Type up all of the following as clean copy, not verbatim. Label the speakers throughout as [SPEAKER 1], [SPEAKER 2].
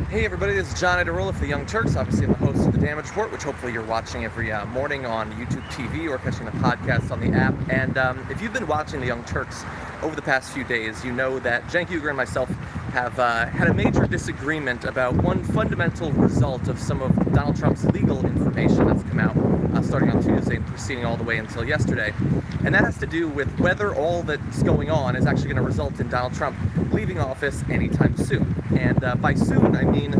[SPEAKER 1] Hey everybody, this is John Iadarola for the Young Turks. Obviously, I'm the host of the Damage Report, which hopefully you're watching every morning on YouTube TV or catching the podcast on the app. And if you've been watching the Young Turks over the past few days, you know that Cenk, Uygur, and myself have had a major disagreement about one fundamental result of some of Donald Trump's legal information that's come out starting on Tuesday and proceeding all the way until yesterday. And that has to do with whether all that's going on is actually going to result in Donald Trump leaving office anytime soon. And by soon, I mean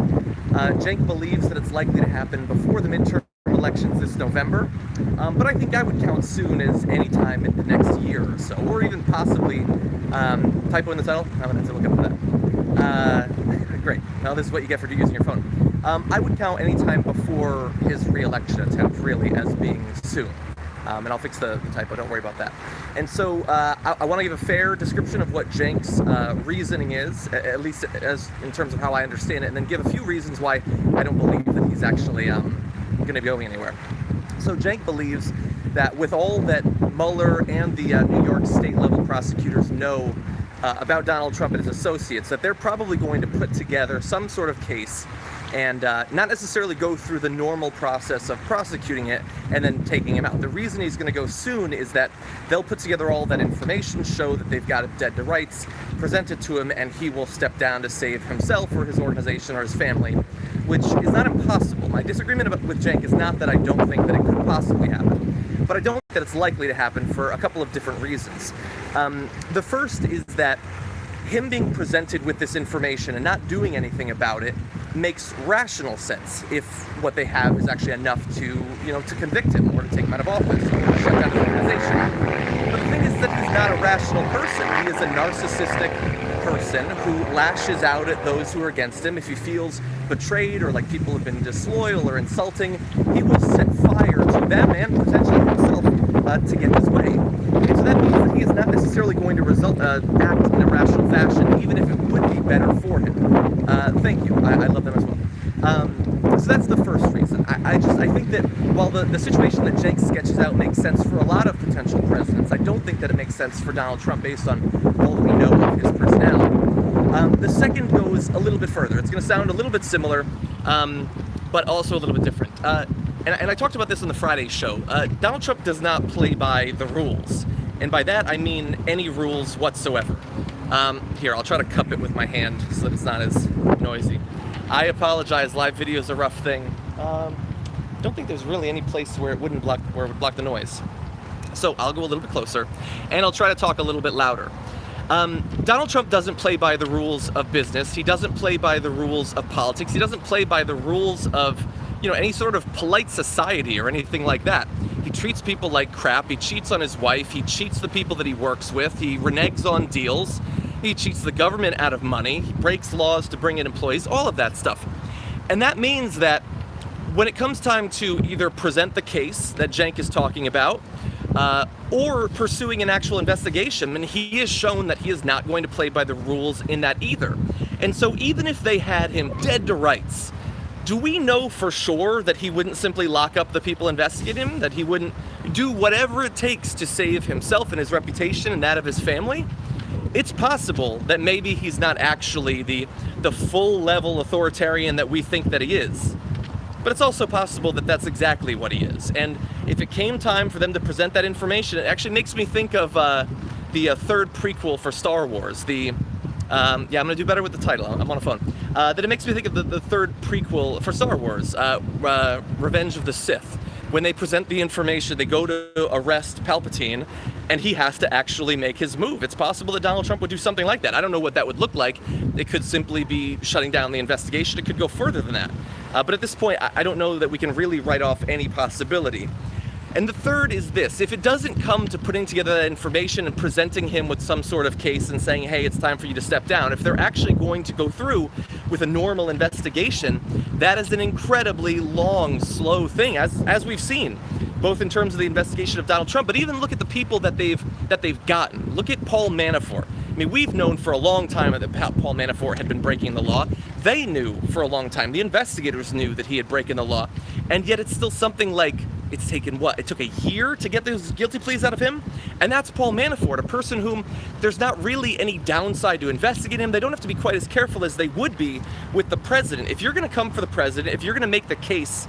[SPEAKER 1] Cenk believes that it's likely to happen before the midterm elections this November, but I think I would count soon as any time in the next year or so, or even possibly, typo in the title, I'm going to have to look up that. Great, now this is what you get for using your phone. I would count any time before his re-election attempt really as being soon. And I'll fix the typo, don't worry about that. And so I want to give a fair description of what Cenk's reasoning is, at least as in terms of how I understand it, and then give a few reasons why I don't believe that he's actually going to be going anywhere. So Cenk believes that with all that Mueller and the New York state level prosecutors know about Donald Trump and his associates, that they're probably going to put together some sort of case and not necessarily go through the normal process of prosecuting it and then taking him out. The reason he's going to go soon is that they'll put together all that information, show that they've got it dead to rights, present it to him, and he will step down to save himself or his organization or his family, which is not impossible. My disagreement with Cenk is not that I don't think that it could possibly happen, but I don't think that it's likely to happen for a couple of different reasons. The first is that him being presented with this information and not doing anything about it makes rational sense if what they have is actually enough to convict him or to take him out of office or to shut down his organization. But the thing is that he's not a rational person. He is a narcissistic person who lashes out at those who are against him. If he feels betrayed or like people have been disloyal or insulting, he will set fire to them and potentially himself to get his way. And so that means that he is not necessarily going to act in a rational fashion, even if it would be better for him. Thank you. I love them as well. So that's the first reason. I think that while the situation that Cenk sketches out makes sense for a lot of potential presidents, I don't think that it makes sense for Donald Trump based on all that we know of his personality. The second goes a little bit further. It's going to sound a little bit similar, but also a little bit different. And I talked about this on the Friday show. Donald Trump does not play by the rules. And by that, I mean any rules whatsoever. Here, I'll try to cup it with my hand so that it's not as noisy. I apologize, live video is a rough thing. Don't think there's really any place where it wouldn't block the noise. So I'll go a little bit closer, and I'll try to talk a little bit louder. Donald Trump doesn't play by the rules of business. He doesn't play by the rules of politics. He doesn't play by the rules of any sort of polite society or anything like that. He treats people like crap. He cheats on his wife. He cheats the people that he works with. He reneges on deals. He cheats the government out of money. He breaks laws to bring in employees, all of that stuff. And that means that when it comes time to either present the case that Cenk is talking about, or pursuing an actual investigation, and he has shown that he is not going to play by the rules in that either. And so even if they had him dead to rights, do we know for sure that he wouldn't simply lock up the people investigating him, that he wouldn't do whatever it takes to save himself and his reputation and that of his family? It's possible that maybe he's not actually the full-level authoritarian that we think that he is. But it's also possible that that's exactly what he is. And if it came time for them to present that information, it actually makes me think of the third prequel for Star Wars. I'm going to do better with the title. I'm on a phone. That it makes me think of the third prequel for Star Wars, Revenge of the Sith. When they present the information, they go to arrest Palpatine, and he has to actually make his move. It's possible that Donald Trump would do something like that. I don't know what that would look like. It could simply be shutting down the investigation. It could go further than that. But at this point, I don't know that we can really write off any possibility. And the third is this: if it doesn't come to putting together that information and presenting him with some sort of case and saying, hey, it's time for you to step down, if they're actually going to go through with a normal investigation, that is an incredibly long, slow thing, as we've seen, both in terms of the investigation of Donald Trump, but even look at the people that they've gotten. Look at Paul Manafort. I mean, we've known for a long time that Paul Manafort had been breaking the law. They knew for a long time. The investigators knew that he had broken the law. And yet it's still something like It's taken what? It took a year to get those guilty pleas out of him? And that's Paul Manafort, a person whom there's not really any downside to investigate him. They don't have to be quite as careful as they would be with the president. If you're going to come for the president, if you're going to make the case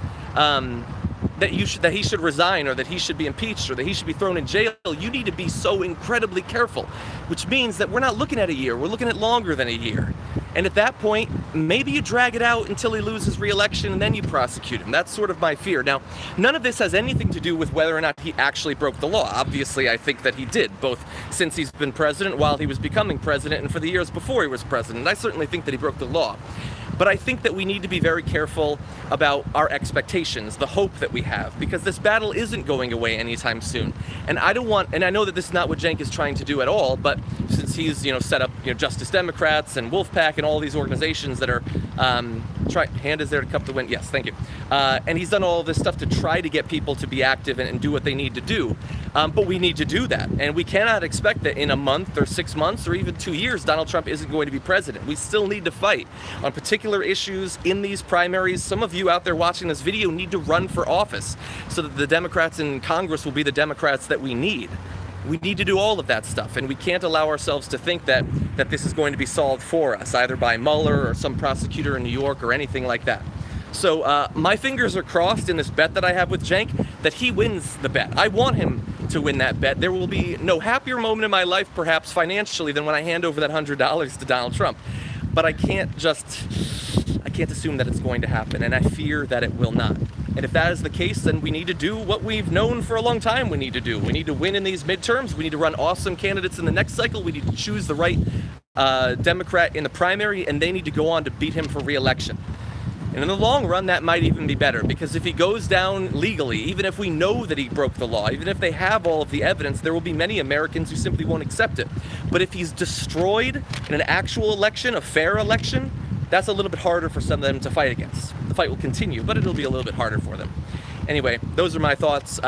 [SPEAKER 1] that he should resign, or that he should be impeached, or that he should be thrown in jail, you need to be so incredibly careful, which means that we're not looking at a year, we're looking at longer than a year. And at that point, maybe you drag it out until he loses re-election and then you prosecute him. That's sort of my fear. Now, none of this has anything to do with whether or not he actually broke the law. Obviously, I think that he did, both since he's been president, while he was becoming president, and for the years before he was president. I certainly think that he broke the law. But I think that we need to be very careful about our expectations, the hope that we have, because this battle isn't going away anytime soon. And I don't want, and I know that this is not what Cenk is trying to do at all, but since he's, set up, Justice Democrats and Wolfpack and all these organizations that are hand is there to cup the wind. Yes, thank you. And he's done all of this stuff to try to get people to be active and do what they need to do. But we need to do that. And we cannot expect that in a month or 6 months or even 2 years, Donald Trump isn't going to be president. We still need to fight on particular issues in these primaries. Some of you out there watching this video need to run for office so that the Democrats in Congress will be the Democrats that we need. We need to do all of that stuff, and we can't allow ourselves to think that this is going to be solved for us, either by Mueller or some prosecutor in New York or anything like that. So my fingers are crossed in this bet that I have with Cenk that he wins the bet. I want him to win that bet. There will be no happier moment in my life, perhaps financially, than when I hand over that $100 to Donald Trump. But I can't assume that it's going to happen, and I fear that it will not. And if that is the case, then we need to do what we've known for a long time we need to do. We need to win in these midterms. We need to run awesome candidates in the next cycle. We need to choose the right Democrat in the primary, and they need to go on to beat him for re-election. And in the long run, that might even be better, because if he goes down legally, even if we know that he broke the law, even if they have all of the evidence, there will be many Americans who simply won't accept it. But if he's destroyed in an actual election, a fair election, that's a little bit harder for some of them to fight against. The fight will continue, but it'll be a little bit harder for them. Anyway, those are my thoughts.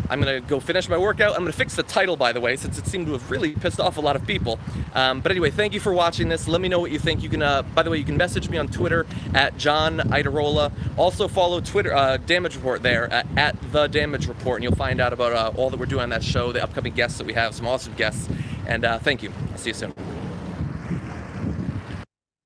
[SPEAKER 1] I'm going to go finish my workout. I'm going to fix the title, by the way, since it seemed to have really pissed off a lot of people. But anyway, thank you for watching this. Let me know what you think. You can, by the way, you can message me on Twitter at John Iadarola. Also follow Twitter, Damage Report there at The Damage Report, and you'll find out about all that we're doing on that show, the upcoming guests that we have, some awesome guests. And thank you. I'll see you soon.